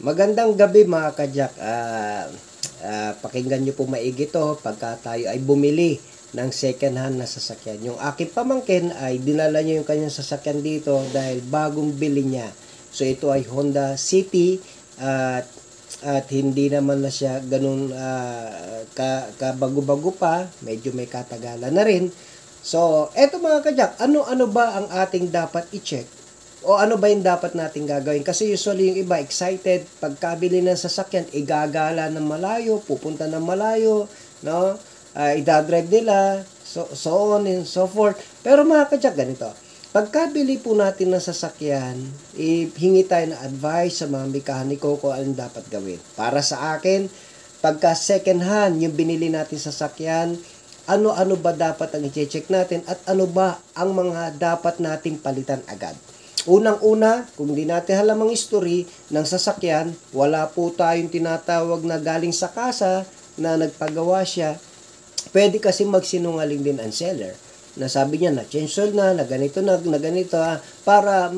Magandang gabi mga kajak. Pakinggan nyo po maigi to pagka tayo ay bumili ng second hand na sasakyan. Yung aking pamangkin ay dinala niya yung kanyang sasakyan dito dahil bagong bili niya. So ito ay Honda City at hindi naman na siya ganun kabago-bago pa. Medyo may katagalan na rin. So eto mga kajak, ano ba ang ating dapat i-check? O ano ba yung dapat natin gagawin? Kasi usually yung iba excited, pagkabili ng sasakyan, igagala ng malayo, pupunta ng malayo, no? Idadrive nila, so on and so forth. Pero mga kadyak, ganito. Pagkabili po natin ng sasakyan, hingi tayo ng advice sa mga mekaniko kung anong dapat gawin. Para sa akin, pagka second hand, yung binili natin sasakyan, ano-ano ba dapat ang i-check natin at ano ba ang mga dapat nating palitan agad. Unang-una, kung di natin alam ang history ng sasakyan, wala po tayong tinatawag na galing sa kasa na nagpagawa siya. Pwede kasi magsinungaling din ang seller. Na sabi niya na change oil na ganito na ganito para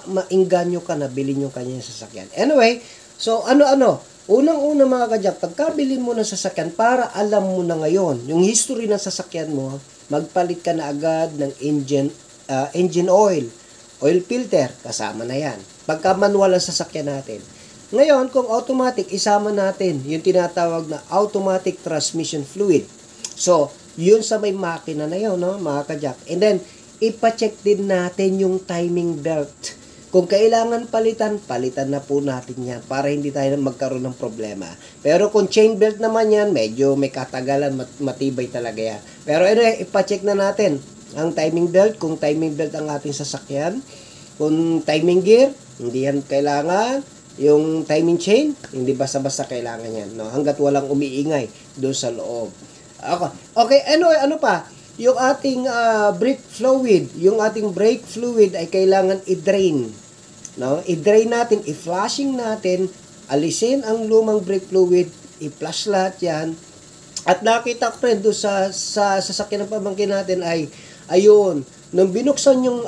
mainganyo ka na bilhin yung kanyang sasakyan. Anyway, so ano-ano? Unang-una mga kadyak, pagkabili mo ng sasakyan, para alam mo na ngayon, yung history ng sasakyan mo, magpalit ka na agad ng engine oil. Oil filter, kasama na yan. Pagka manual ang sasakyan natin. Ngayon, kung automatic, isama natin yung tinatawag na automatic transmission fluid. So, yun sa may makina na yun, no, mga kajak. And then, ipacheck din natin yung timing belt. Kung kailangan palitan na po natin yan para hindi tayo magkaroon ng problema. Pero kung chain belt naman yan, medyo may katagalan, matibay talaga yan. Pero anyway, ipacheck na natin ang timing belt, kung timing belt ang ating sasakyan. Kung timing gear, hindi yan kailangan. Yung timing chain, hindi basta-basta kailangan yan, no? Hanggat walang umiingay doon sa loob. Okay, ano pa? Yung ating brake fluid, ay kailangan i-drain. No? I-drain natin, i-flushing natin, alisin ang lumang brake fluid, i-flush lahat yan. At nakita ko rin doon sa sasakyan ng pamangkin natin ay, ayun, nung binuksan yung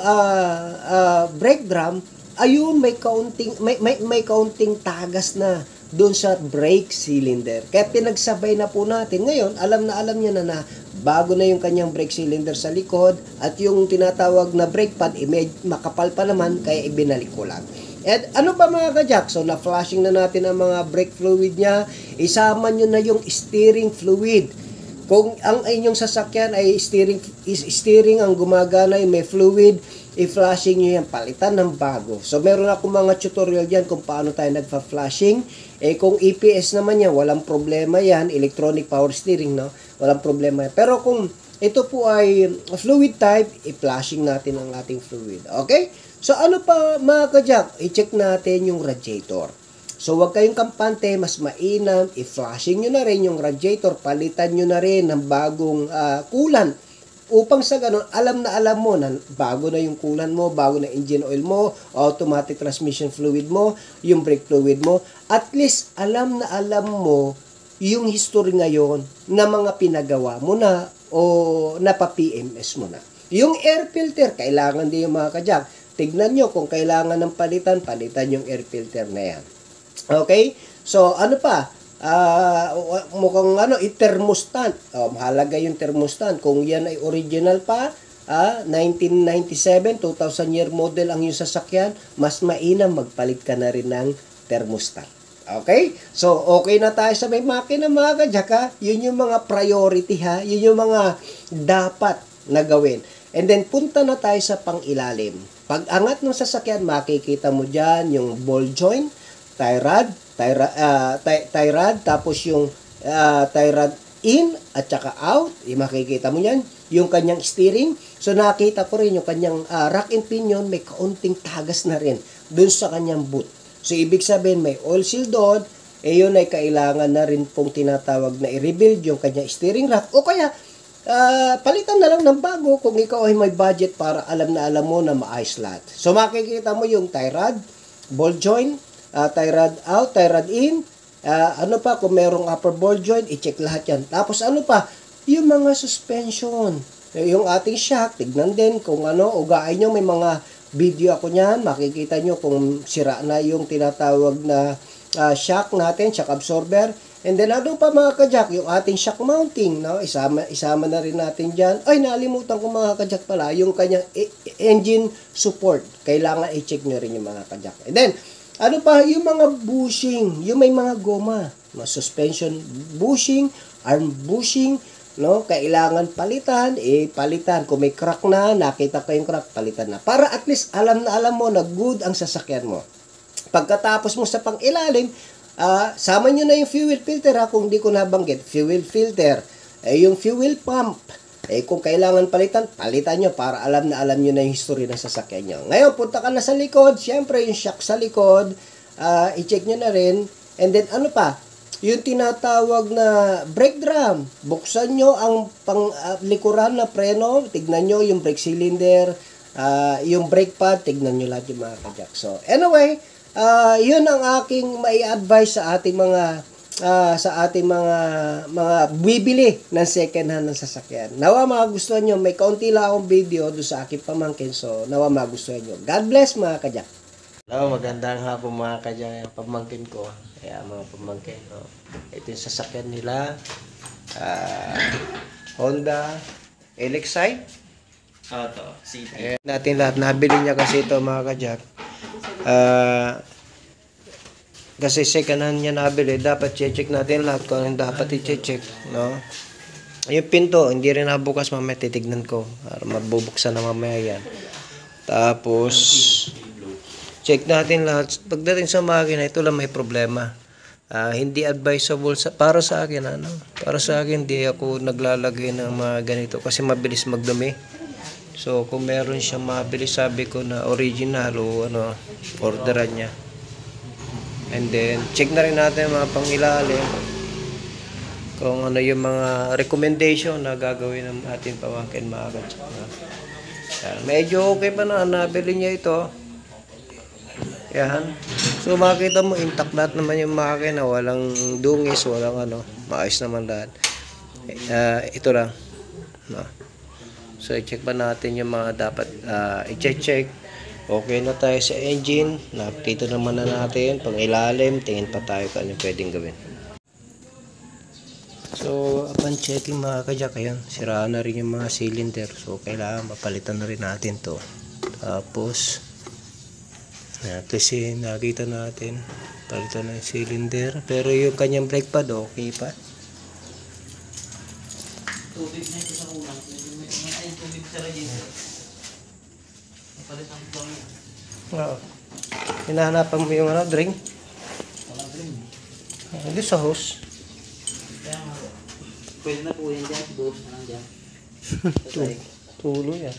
brake drum, ayun, may kaunting tagas na doon sa brake cylinder. Kaya pinagsabay na po natin. Ngayon, alam niya na bago na yung kanyang brake cylinder sa likod at yung tinatawag na brake pad, makapal pa naman, kaya ibinalik ko lang. At ano ba mga kajak? So, na-flashing na natin ang mga brake fluid niya. Isama nyo na yung steering fluid. Kung ang inyong sasakyan ay steering ang gumagana, may fluid, i-flashing nyo yan, palitan ng bago. So, meron ako mga tutorial dyan kung paano tayo nagpa-flashing. Kung EPS naman yan, walang problema yan, electronic power steering, no? Walang problema yan. Pero kung ito po ay fluid type, i-flashing natin ang ating fluid. Okay? So, ano pa mga kajak? I-check natin yung radiator. So, wag kayong kampante, mas mainam, i-flashing nyo na rin yung radiator, palitan nyo na rin ng bagong coolant. Upang sa ganun, alam mo na bago na yung coolant mo, bago na engine oil mo, automatic transmission fluid mo, yung brake fluid mo. At least, alam mo yung history ngayon na mga pinagawa mo na o napa-PMS mo na. Yung air filter, kailangan din yung mga kajak. Tignan nyo kung kailangan ng palitan yung air filter na yan. Okay? So, ano pa? Mukhang thermostat. Mahalaga yung thermostat. Kung yan ay original pa, 1997, 2000 year model ang yung sasakyan, mas mainam magpalit ka na rin ng thermostat. Okay? So, okay na tayo sa may makina mga kajaka. Yun yung mga priority ha. Yun yung mga dapat na gawin. And then, punta na tayo sa pang-ilalim. Pag angat ng sasakyan, makikita mo dyan yung ball joint, tie rod, tapos yung tie rod in at saka out, makikita mo yan, yung kanyang steering. So nakita ko rin yung kanyang rack and pinion, may kaunting tagas na rin dun sa kanyang boot. So ibig sabihin may oil seal doon, yun ay kailangan na rin pong tinatawag na i-rebuild yung kanyang steering rack, o kaya palitan na lang ng bago kung ikaw ay may budget para alam mo na maayos lahat. So makikita mo yung tie rod, ball joint, tie rod out, tie rod in, ano pa, kung merong upper ball joint, i-check lahat yan. Tapos ano pa, yung mga suspension, yung ating shock, tignan din kung ugain nyo, may mga video ako niyan, makikita nyo kung sira na yung tinatawag na shock natin, shock absorber. And then ano pa mga kajak, yung ating shock mounting, no? Isama na rin natin diyan. Ay, nalimutan ko mga kajak pala, yung kanyang engine support. Kailangan i-check nyo rin yung mga kajak. And then, ano pa, yung mga bushing, yung may mga goma, suspension bushing, arm bushing, no? Kailangan palitan, palitan. Kung may crack na, nakita ko yung crack, palitan na. Para at least alam na alam mo na good ang sasakyan mo. Pagkatapos mo sa pang-ilalim, sama nyo na yung fuel filter kung di ko nabanggit. Fuel filter. Yung fuel pump. Kung kailangan palitan, palitan nyo para alam na alam nyo na yung history ng sasakyan nyo. Ngayon, punta ka na sa likod. Siyempre, yung shock sa likod, i-check nyo na rin. And then, ano pa? Yung tinatawag na brake drum. Buksan nyo ang likuran na preno. Tignan nyo yung brake cylinder, yung brake pad. Tignan nyo lahat yung mga kajak. So, anyway, yun ang aking mai-advise sa ating mga bibili ng second hand ng sasakyan. Nawa magustuhan nyo. May kaunti lang akong video doon sa aking pamangkin. So, nawa magustuhan nyo. God bless mga kajak. Hello, magandang hapon mga kajak. Pamangkin ko. Kaya mga pamangkin. Ito yung sasakyan nila. Honda Elexite. Ito, city. Natin lahat. Nabili niya kasi ito mga kajak. Kasi second hand niya nabili, dapat check natin lahat kung anong dapat i-check, no? Yung pinto, hindi rin nabukas, mamaya titignan ko para mabubuksan na mamaya yan. Tapos check natin lahat. Pagdating sa makina, ito lang may problema. Hindi advisable para sa akin, ano? Para sa akin, hindi ako naglalagay ng mga ganito kasi mabilis magdumi. So, kung meron siyang mabilis, sabi ko na original o ano, orderan niya. And then, check na rin natin mga pangilalim kung ano yung mga recommendation na gagawin ng ating pamangkin mga kajak. Medyo okay pa na, nabili niya ito. Yan. So, makikita mo, intact lahat naman yung makina. Walang dungis, walang ano. Maayos naman lahat. Ito lang. No. So, i-check pa natin yung mga dapat i-check. Okay na tayo sa engine. Nakita naman na natin. Pang ilalim, tingin pa tayo kung ano pwedeng gawin. So, upon checking mga kajak, ayan, siraan na rin yung mga cylinder. So, kailangan mapalitan na rin natin to. Tapos, kasi nakita natin, palitan na yung cylinder. Pero yung kanyang brake pad, okay pa. Tubig na ito sa ulang. Ay, tubig sa radiator. Napalitan ko lang yan. Oo. Hinahanapan mo yung ano, drain? Walang drain. Hindi sa hose. Kaya nga. Pwede na po yan dyan. Doors na lang dyan. Tulo yan.